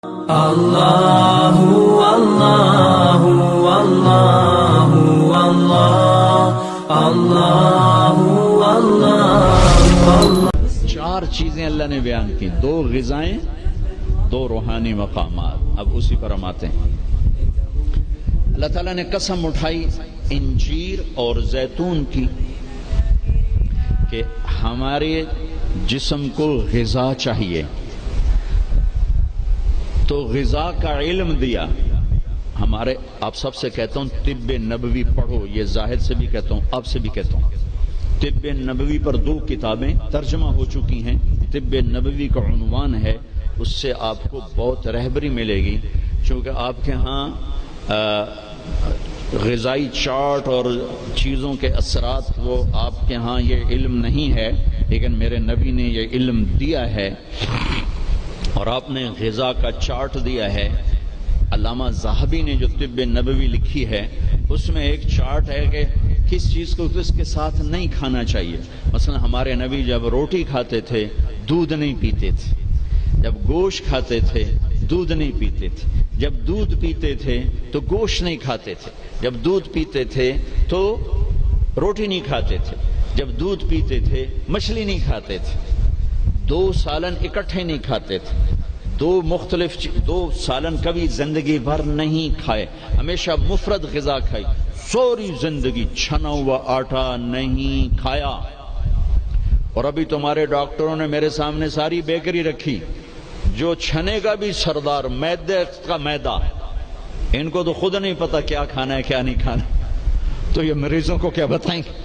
اللہ اللہ اللہ اللہ اللہ۔ چار چیزیں اللہ نے بیان کی، دو غذائیں، دو روحانی مقامات۔ اب اسی پر ہم آتے ہیں۔ اللہ تعالیٰ نے قسم اٹھائی انجیر اور زیتون کی کہ ہمارے جسم کو غذا چاہیے، تو غذا کا علم دیا۔ ہمارے آپ سب سے کہتا ہوں طب نبوی پڑھو، یہ زاہد سے بھی کہتا ہوں، آپ سے بھی کہتا ہوں۔ طب نبوی پر دو کتابیں ترجمہ ہو چکی ہیں۔ طب نبوی کا عنوان ہے، اس سے آپ کو بہت رہبری ملے گی، چونکہ آپ کے ہاں غذائی چارٹ اور چیزوں کے اثرات وہ آپ کے ہاں یہ علم نہیں ہے، لیکن میرے نبی نے یہ علم دیا ہے اور آپ نے غذا کا چارٹ دیا ہے۔ علامہ ذہبی نے جو طب نبوی لکھی ہے اس میں ایک چارٹ ہے کہ کس چیز کو کس کے ساتھ نہیں کھانا چاہیے۔ مثلا ہمارے نبی جب روٹی کھاتے تھے دودھ نہیں پیتے تھے، جب گوشت کھاتے تھے دودھ نہیں پیتے تھے، جب دودھ پیتے تھے تو گوشت نہیں کھاتے تھے، جب دودھ پیتے تھے تو روٹی نہیں کھاتے تھے، جب دودھ پیتے تھے مچھلی نہیں کھاتے تھے، دو سالن اکٹھے نہیں کھاتے تھے، دو سالن کبھی زندگی بھر نہیں کھائے، ہمیشہ مفرد غذا کھائی، سوری زندگی چھنا ہوا آٹا نہیں کھایا۔ اور ابھی تمہارے ڈاکٹروں نے میرے سامنے ساری بیکری رکھی، جو چھنے کا بھی سردار، میدے کا میدا، ان کو تو خود نہیں پتا کیا کھانا ہے کیا نہیں کھانا، تو یہ مریضوں کو کیا بتائیں گے؟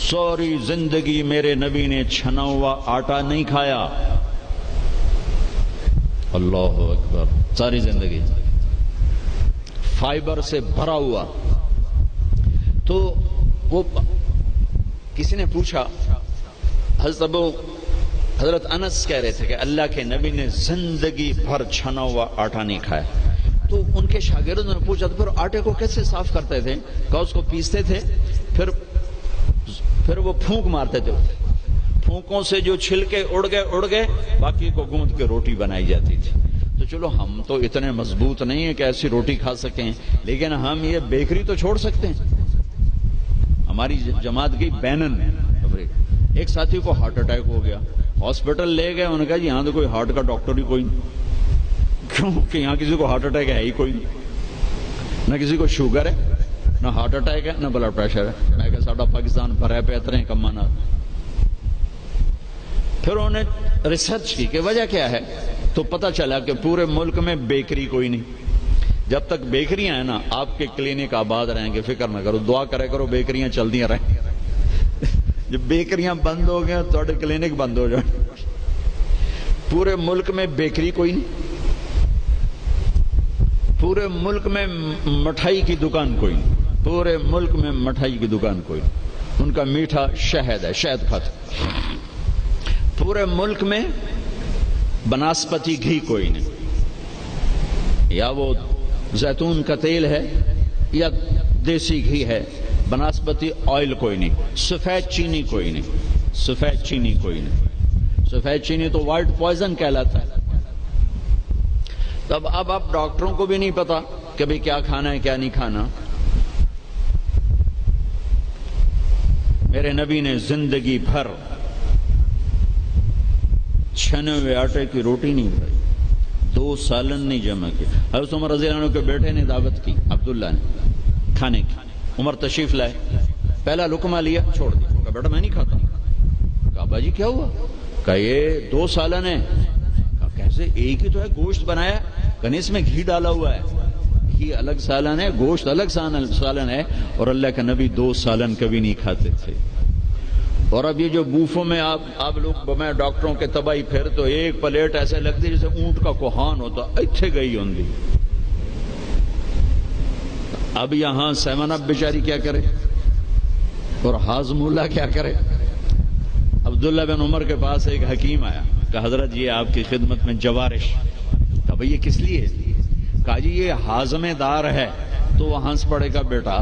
سوری زندگی میرے نبی نے چھنا ہوا آٹا نہیں کھایا۔ اللہ اکبر، ساری زندگی فائبر سے بھرا ہوا۔ تو وہ کسی نے پوچھا، حضرت انس کہہ رہے تھے کہ اللہ کے نبی نے زندگی بھر چھنا ہوا آٹا نہیں کھایا۔ تو ان کے شاگردوں نے پوچھا تو پھر آٹے کو کیسے صاف کرتے تھے؟ کہا اس کو پیستے تھے، پھر وہ پھونک مارتے تھے، پھونکوں سے جو چھلکے اڑ گئے، باقی کو گوندھ کے روٹی بنائی جاتی تھی۔ تو چلو ہم تو اتنے مضبوط نہیں ہیں کہ ایسی روٹی کھا سکیں، لیکن ہم یہ بیکری تو چھوڑ سکتے ہیں۔ ہماری جماعت گئی بینن، ایک ساتھی کو ہارٹ اٹیک ہو گیا، ہاسپٹل لے گئے، انہوں نے کہا جی یہاں تو کوئی ہارٹ کا ڈاکٹر ہی کوئی نہیں، کیونکہ یہاں کسی کو ہارٹ اٹیک ہے ہی کوئی نہیں، نہ کسی کو شوگر ہے، نہ ہارٹ اٹیک ہے، نہ بلڈ پریشر ہے۔ میں کہا ساڈا پاکستان بھرا پہ اتنے کمانا۔ پھر انہوں نے ریسرچ کی کہ وجہ کیا ہے، تو پتہ چلا کہ پورے ملک میں بیکری کوئی نہیں۔ جب تک بیکریاں ہیں نا آپ کے کلینک آباد رہیں گے، فکر نہ کرو، دعا کرے کرو بیکریاں چلتی رہیں۔ جب بیکریاں بند ہو گیا تو کلینک بند ہو جائیں۔ پورے ملک میں بیکری کوئی نہیں، پورے ملک میں مٹھائی کی دکان کوئی نہیں، پورے ملک میں مٹھائی کی دکان کوئی نہیں، ان کا میٹھا شہد ہے، شہد کھاتے۔ پورے ملک میں بناسپتی گھی کوئی نہیں، یا وہ زیتون کا تیل ہے یا دیسی گھی ہے، بناسپتی آئل کوئی نہیں، سفید چینی کوئی نہیں، سفید چینی کوئی نہیں، سفید چینی تو وائٹ پوائزن کہلاتا ہے۔ تب اب ڈاکٹروں کو بھی نہیں پتا کہ بھئی کیا کھانا ہے کیا نہیں کھانا۔ میرے نبی نے زندگی بھر چھنے ہوئے آٹے کی روٹی نہیں کھائی، 2 سالن نہیں جمع کیا۔ حضرت عمر رضی اللہ عنہ کے بیٹے نے دعوت کی، عبداللہ نے، کھانے کی۔ عمر تشریف لائے، پہلا لقمہ لیا، چھوڑ دیا، کہا بیٹا میں نہیں کھاتا۔ کہا ابا جی کیا ہوا؟ کہا یہ 2 سالن ہے۔ کہا کیسے؟ ایک ہی تو ہے، گوشت بنایا، کہا اس میں گھی ڈالا ہوا ہے، گھی الگ سالن ہے، گوشت الگ سالن ہے، اور اللہ کے نبی 2 سالن کبھی نہیں کھاتے تھے۔ اور اب یہ جو بوفوں میں آپ لوگ، میں ڈاکٹروں کے تباہی پھر تو ایک پلیٹ ایسے لگتی جیسے اونٹ کا کوہان ہوتا، اتھے گئی ہوں گی۔ اب یہاں 7 اپ بیچاری کیا کرے اور ہاضم اللہ کیا کرے؟ عبداللہ بن عمر کے پاس ایک حکیم آیا، کہا حضرت یہ آپ کی خدمت میں جوارش۔ کہا بھئی یہ کس لیے؟ کہا جی یہ ہاضمے دار ہے۔ تو وہ ہنس پڑے گا، بیٹا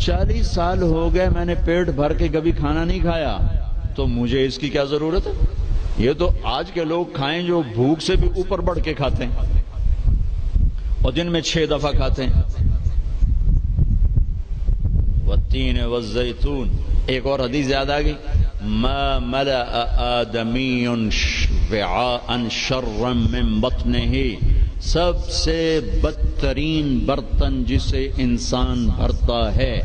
40 سال ہو گئے میں نے پیٹ بھر کے کبھی کھانا نہیں کھایا، تو مجھے اس کی کیا ضرورت ہے؟ یہ تو آج کے لوگ کھائیں جو بھوک سے بھی اوپر بڑھ کے کھاتے ہیں اور دن میں 6 دفعہ کھاتے ہیں. والتین والزیتون. ایک اور حدیث یاد آ گئی، ما ملأ آدمی وعاء شرا من بطنہ. سب سے بدترین برتن جسے انسان بھرتا ہے،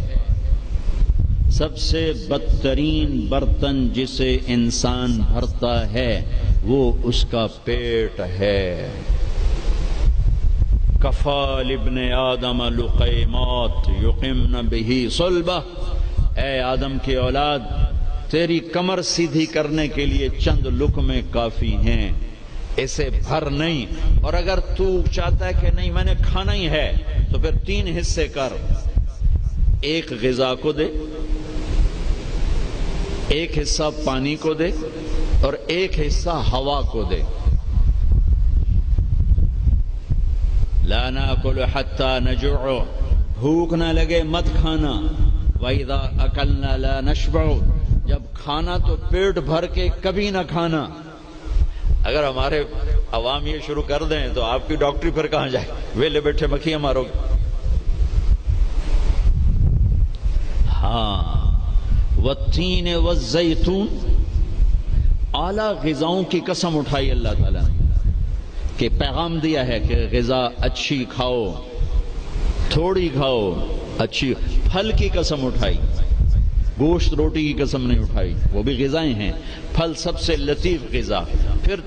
سب سے بدترین برتن جسے انسان بھرتا ہے وہ اس کا پیٹ ہے. کفا لابن آدم لقیمات یقمن بہ صلبہ. اے آدم کی اولاد، تیری کمر سیدھی کرنے کے لیے چند لقمے کافی ہیں، اسے بھر نہیں. اور اگر تو چاہتا ہے کہ نہیں میں نے کھانا ہی ہے تو پھر 3 حصے کر. ایک غذا کو دے، ایک حصہ پانی کو دے، اور ایک حصہ ہوا کو دے. لا ناکل حتی نجوع. بھوک نہ لگے مت کھانا. وَإِذَا أَكَلْنَا لَا نَشْبَعُ. جب کھانا تو پیٹ بھر کے کبھی نہ کھانا. اگر ہمارے عوام یہ شروع کر دیں تو آپ کی ڈاکٹری پھر کہاں جائے؟ ویلے بیٹھے مکھیاں مارو گے. ہاں، والتین والزیتون. اعلیٰ غذاؤں کی قسم اٹھائی اللہ تعالیٰ نے کہ پیغام دیا ہے کہ غذا اچھی کھاؤ، تھوڑی کھاؤ، اچھی. پھل کی قسم اٹھائی، گوشت روٹی کی قسم نہیں اٹھائی، وہ بھی غذائیں ہیں. پھل سب سے لطیف غذا. پھر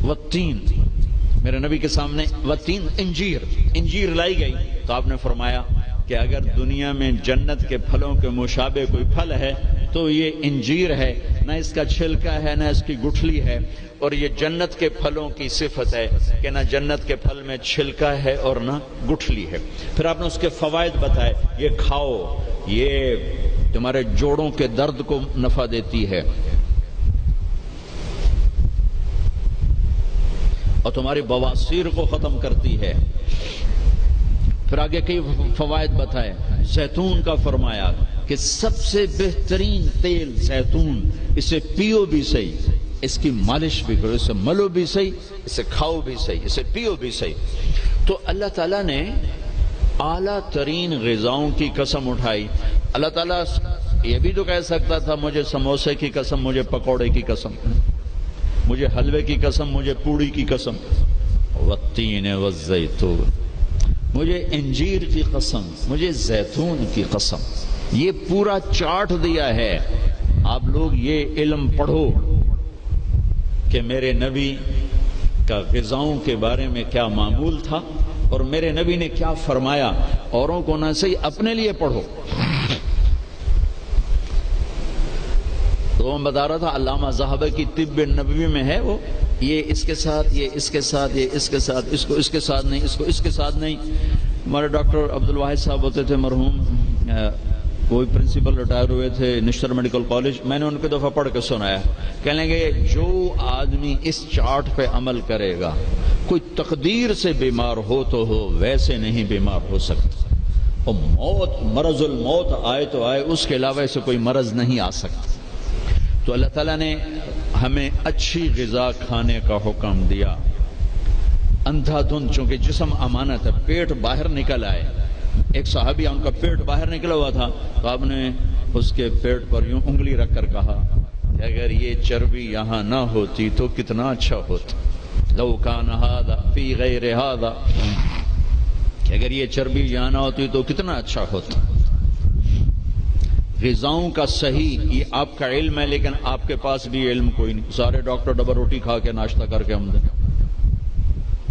والتین، میرے نبی کے سامنے والتین انجیر لائی گئی تو آپ نے فرمایا کہ اگر دنیا میں جنت کے پھلوں کے مشابہ کوئی پھل ہے تو یہ انجیر ہے. نہ اس کا چھلکا ہے نہ اس کی گٹھلی ہے. اور یہ جنت کے پھلوں کی صفت ہے کہ نہ جنت کے پھل میں چھلکا ہے اور نہ گٹھلی ہے. پھر آپ نے اس کے فوائد بتائے. یہ کھاؤ، یہ تمہارے جوڑوں کے درد کو نفع دیتی ہے اور تمہاری بواسیر کو ختم کرتی ہے. پھر آگے کئی فوائد بتائے. زیتون کا فرمایا کہ سب سے بہترین تیل زیتون، اسے پیو بھی صحیح، اس کی مالش بھی کرو، اسے ملو بھی صحیح، اسے کھاؤ بھی صحیح، اسے پیو بھی صحیح. تو اللہ تعالیٰ نے اعلیٰ ترین غذاؤں کی قسم اٹھائی. اللہ تعالیٰ یہ بھی تو کہہ سکتا تھا مجھے سموسے کی قسم، مجھے پکوڑے کی قسم، مجھے حلوے کی قسم، مجھے پوڑی کی قسم. والتین والزیتون، مجھے انجیر کی قسم، مجھے زیتون کی قسم. یہ پورا چارٹ دیا ہے. آپ لوگ یہ علم پڑھو کہ میرے نبی کا غذاؤں کے بارے میں کیا معمول تھا اور میرے نبی نے کیا فرمایا. اوروں کو نہ صحیح اپنے لیے پڑھو. تو میں بتا رہا تھا علامہ ذہبی کی طب نبوی میں ہے وہ، یہ اس کے ساتھ، یہ اس کے ساتھ، یہ اس کے ساتھ، اس کو اس کے ساتھ نہیں، اس کو اس کے ساتھ نہیں. ہمارے ڈاکٹر عبدالواحد صاحب ہوتے تھے مرحوم، وہی پرنسپل ریٹائر ہوئے تھے نشتر میڈیکل کالج. میں نے ان کو دفعہ پڑھ کے سنایا، کہنے گے جو آدمی اس چارٹ پہ عمل کرے گا، کوئی تقدیر سے بیمار ہو تو ہو، ویسے نہیں بیمار ہو سکتا. اور موت، مرض الموت آئے تو آئے، اس کے علاوہ سے کوئی مرض نہیں آ سکتا. تو اللہ تعالیٰ نے ہمیں اچھی غذا کھانے کا حکم دیا. اندھا دھند، چونکہ جسم امانت ہے، پیٹ باہر نکل آئے. ایک صحابی، ان کا پیٹ باہر نکلا ہوا تھا تو آپ نے اس کے پیٹ پر یوں انگلی رکھ کر کہا کہ اگر یہ چربی یہاں نہ ہوتی تو کتنا اچھا ہوتا. لو کان ھذا فی غیر ھذا، کہ اگر یہ چربی یہاں نہ ہوتی تو کتنا اچھا ہوتا. غذاؤں کا صحیح یہ آپ کا علم ہے، لیکن آپ کے پاس بھی علم کوئی نہیں. سارے ڈاکٹر ڈبل روٹی کھا کے ناشتہ کر کے ہم دیں،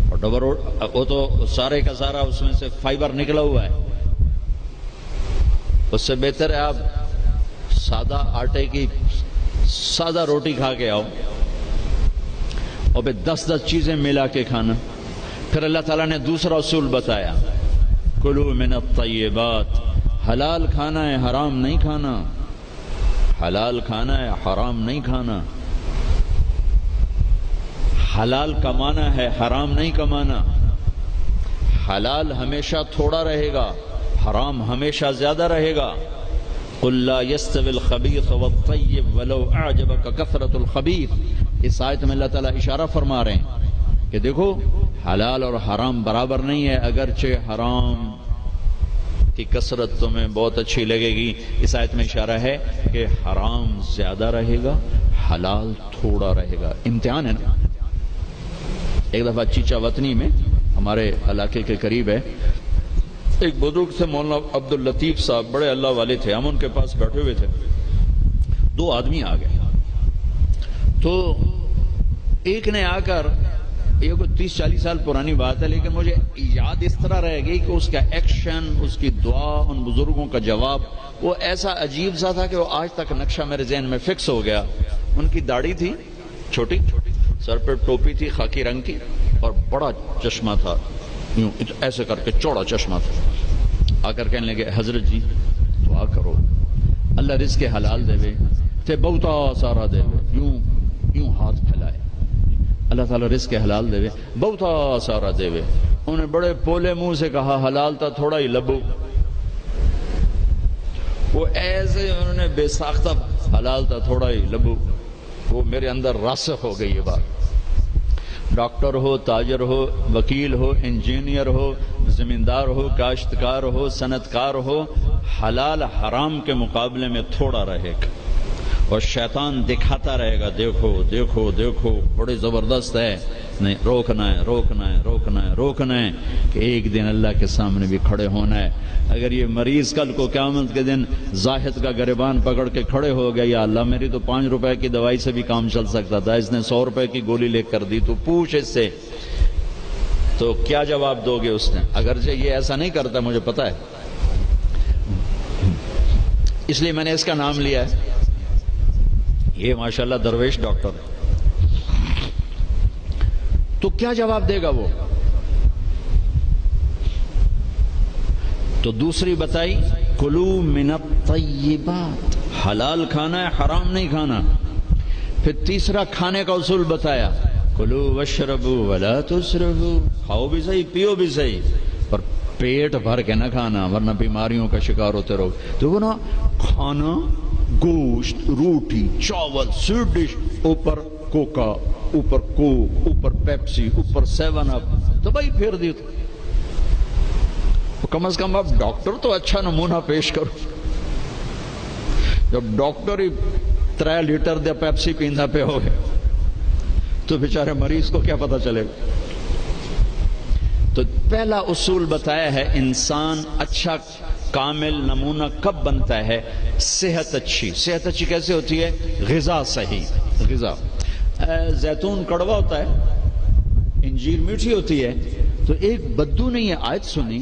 اور ڈبل روٹی وہ تو سارے کا سارا اس میں سے فائبر نکلا ہوا ہے. اس سے بہتر ہے آپ سادہ آٹے کی سادہ روٹی کھا کے آؤ اور پھر 10 چیزیں ملا کے کھانا. پھر اللہ تعالیٰ نے دوسرا اصول بتایا، کلوا من الطیبات. حلال کھانا ہے، حرام نہیں کھانا. حلال کھانا ہے، حرام نہیں کھانا. حلال کمانا ہے، حرام نہیں کمانا. حلال ہمیشہ تھوڑا رہے گا، حرام ہمیشہ زیادہ رہے گا. قل لا يستوي الخبيث والطيب ولو اعجبك كثرة الخبيث. اس آیت میں اللہ تعالیٰ اشارہ فرما رہے ہیں کہ دیکھو حلال اور حرام برابر نہیں ہے، اگرچہ حرام کی کثرت تمہیں بہت اچھی لگے گی. اس آیت میں اشارہ ہے کہ حرام زیادہ رہے گا، حلال تھوڑا رہے گا. امتحان ہے نا. ایک دفعہ چیچا وطنی میں ہمارے علاقے کے قریب ہے، ایک بزرگ سے مولانا عبد اللطیف صاحب، بڑے اللہ والے تھے. ہم ان کے پاس بیٹھے ہوئے تھے، دو آدمی آ گئے. تو ایک نے آ کر، یہ کوئی 30-40 سال پرانی بات ہے لیکن مجھے یاد اس طرح رہ گئی کہ اس کا ایکشن، اس کی دعا، ان بزرگوں کا جواب وہ ایسا عجیب سا تھا کہ وہ آج تک نقشہ میرے ذہن میں فکس ہو گیا. ان کی داڑھی تھی چھوٹی، سر پہ ٹوپی تھی خاکی رنگ کی، اور بڑا چشمہ تھا، یوں ایسے کر کے چوڑا چشمہ تھا. آ کر کہنے لگے حضرت جی دعا کرو اللہ رزق حلال دے تے بہتا سارا دے، یوں ہاتھ پھیلائے، اللہ تعالیٰ رزق حلال دے بہتا سارا دے. انہوں نے بڑے پولے منہ سے کہا حلال تا تھوڑا ہی لبو. وہ ایسے انہوں نے بے ساختہ حلال تا تھوڑا ہی لبو. وہ میرے اندر راسخ ہو گئی یہ بات. ڈاکٹر ہو، تاجر ہو، وکیل ہو، انجینئر ہو، زمیندار ہو، کاشتکار ہو، صنعتکار ہو، حلال حرام کے مقابلے میں تھوڑا رہے گا. اور شیطان دکھاتا رہے گا دیکھو دیکھو دیکھو بڑے زبردست ہے. نہیں، روکنا ہے روکنا ہے روکنا ہے روکنا ہے کہ ایک دن اللہ کے سامنے بھی کھڑے ہونا ہے. اگر یہ مریض کل کو قیامت کے دن زاہد کا گریبان پکڑ کے کھڑے ہو گیا، یا اللہ میری تو 5 روپے کی دوائی سے بھی کام چل سکتا تھا، اس نے 100 روپے کی گولی لے کر دی، تو پوچھ اس سے، تو کیا جواب دو گے اس نے؟ اگرچہ یہ ایسا نہیں کرتا مجھے پتا ہے، اس لیے میں نے اس کا نام لیا ہے. یہ ماشاءاللہ درویش ڈاکٹر. تو کیا جواب دے گا وہ؟ تو دوسری بتائی کلو من الطیبات، حلال کھانا ہے حرام نہیں کھانا. پھر تیسرا کھانے کا اصول بتایا کلو واشربوا ولا تسرفوا، کھاؤ بھی صحیح پیو بھی صحیح پر پیٹ بھر کے نہ کھانا ورنہ بیماریوں کا شکار ہوتے رہو. تو وہ نا کھانا گوشت، روٹی، چاول، سویٹ ڈش، اوپر کوکا، اوپر کوک، اوپر پیپسی، اوپر 7 اپ، تو بھائی پھیر دی. تو کم از کم آپ ڈاکٹر تو اچھا نمونہ پیش کرو. جب ڈاکٹر ہی 3 لیٹر دے پیپسی پیندا پہ ہو گئے تو بیچارے مریض کو کیا پتا چلے گا. تو پہلا اصول بتایا ہے انسان اچھا کامل نمونہ کب بنتا ہے؟ صحت اچھی. صحت اچھی کیسے ہوتی ہے؟ غذا صحیح. غذا زیتون کڑوا ہوتا ہے، انجیر میٹھی ہوتی ہے. تو ایک بدو نے یہ آیت سنی،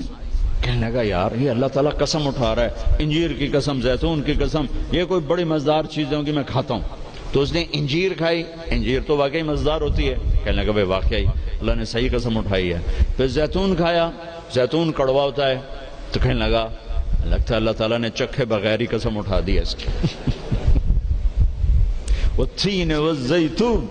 کہنے لگا یار یہ اللہ تعالیٰ قسم اٹھا رہا ہے، انجیر کی قسم، زیتون کی قسم، یہ کوئی بڑی مزیدار چیزیں ہوں گی میں کھاتا ہوں. تو اس نے انجیر کھائی، انجیر تو واقعی مزیدار ہوتی ہے، کہنے لگا بھائی واقعی اللہ نے صحیح قسم اٹھائی ہے. پھر زیتون کھایا، زیتون کڑوا ہوتا ہے، تو کہنے لگا لگتا ہے اللہ تعالیٰ نے چکھے بغیر ہی قسم اٹھا دی ہے اس کی. والتین والزیتون.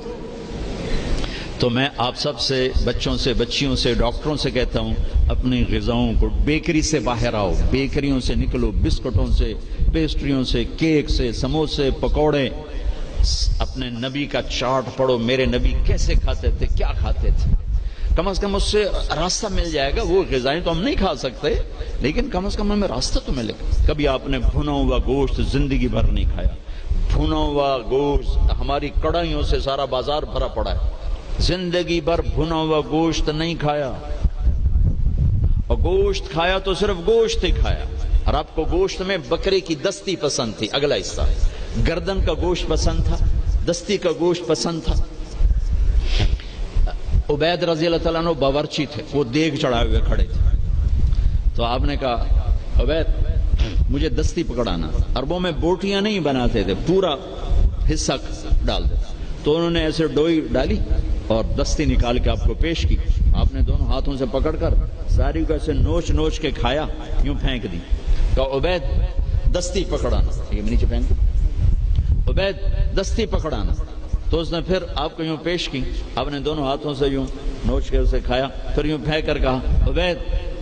تو میں آپ سب سے، بچوں سے، بچیوں سے، ڈاکٹروں سے کہتا ہوں اپنی غذاؤں کو، بیکری سے باہر آؤ، بیکریوں سے نکلو، بسکٹوں سے، پیسٹریوں سے، کیک سے، سموسے، پکوڑے. اپنے نبی کا چارٹ پڑھو، میرے نبی کیسے کھاتے تھے، کیا کھاتے تھے. کم از کم اس سے راستہ مل جائے گا. وہ غذائیں تو ہم نہیں کھا سکتے لیکن کم از کم ہمیں راستہ تو ملے گا. کبھی آپ نے بھنا ہوا گوشت زندگی بھر نہیں کھایا. بھنا ہوا گوشت، ہماری کڑھائیوں سے سارا بازار بھرا پڑا ہے، زندگی بھر بھنا ہوا گوشت نہیں کھایا. اور گوشت کھایا تو صرف گوشت ہی کھایا. اور آپ کو گوشت میں بکرے کی دستی پسند تھی، اگلا حصہ گردن کا گوشت پسند تھا، دستی کا گوشت پسند تھا. عبید رضی اللہ تعالیٰ عنہ باورچی تھے، وہ دیگ چڑھائے ہوئے کھڑے تھے. تو آپ نے کہا عبید مجھے دستی پکڑانا. عربوں میں بوٹیاں نہیں بناتے تھے، پورا حصہ ڈال دیتا. تو انہوں نے ایسے ڈوئی ڈالی اور دستی نکال کے آپ کو پیش کی. آپ نے دونوں ہاتھوں سے پکڑ کر ساری کو ایسے نوچ نوچ کے کھایا، یوں پھینک دی. کہا عبید دستی پکڑانا. یہ نیچے پھینک دی. عبید دستی پکڑانا. تو اس نے پھر آپ کو یوں پیش کی، آپ نے دونوں ہاتھوں سے یوں نوچ کے اسے کھایا، پھر یوں پھینک کر کہا عبید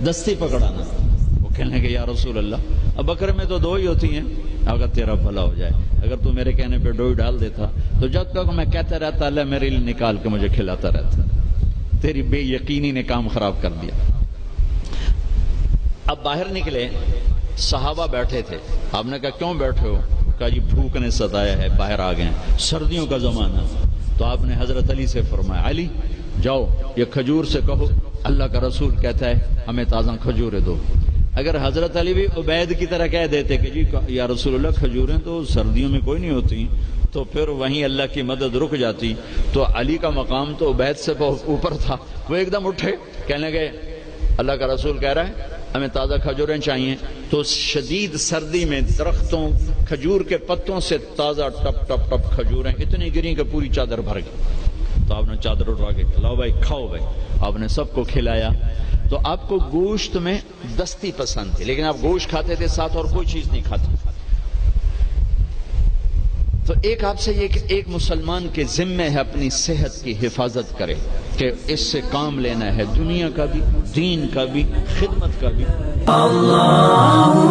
دستی پکڑانا. وہ کہنے لگے یا رسول اللہ اب بکرے میں تو 2 ہی ہوتی ہیں، اگر تیرا بھلا ہو جائے، اگر تو میرے کہنے پہ ڈوئی ڈال دیتا تو جب تک میں کہتا رہتا اللہ میرے لیے نکال کے مجھے کھلاتا رہتا، تیری بے یقینی نے کام خراب کر دیا۔ اب باہر نکلے، صحابہ بیٹھے تھے، آپ نے کہا کیوں بیٹھے ہو؟ کہا جی بھوک نے ستایا ہے، باہر آ گئے ہیں، سردیوں کا زمانہ۔ تو آپ نے حضرت علی سے فرمایا علی جاؤ یہ کھجور سے کہو اللہ کا رسول کہتا ہے ہمیں تازہ کھجوریں دو۔ اگر حضرت علی بھی عبید کی طرح کہہ دیتے کہ جی یا رسول اللہ کھجوریں تو سردیوں میں کوئی نہیں ہوتی، تو پھر وہیں اللہ کی مدد رک جاتی۔ تو علی کا مقام تو عبید سے بہت اوپر تھا، وہ ایک دم اٹھے، کہنے لگے اللہ کا رسول کہہ رہا ہے ہمیں تازہ کھجوریں چاہیے۔ تو شدید سردی میں درختوں کھجور کے پتوں سے تازہ ٹپ ٹپ ٹپ کھجوریں اتنی گری کہ پوری چادر بھر گئی۔ تو آپ نے چادر اٹھا کے لاؤ بھائی کھاؤ بھائی، آپ نے سب کو کھلایا۔ تو آپ کو گوشت میں دستی پسند تھی، لیکن آپ گوشت کھاتے تھے ساتھ اور کوئی چیز نہیں کھاتے۔ تو ایک آپ سے یہ کہ ایک مسلمان کے ذمے ہے اپنی صحت کی حفاظت کرے، کہ اس سے کام لینا ہے دنیا کا بھی، دین کا بھی، خدمت کا بھی۔ اللہ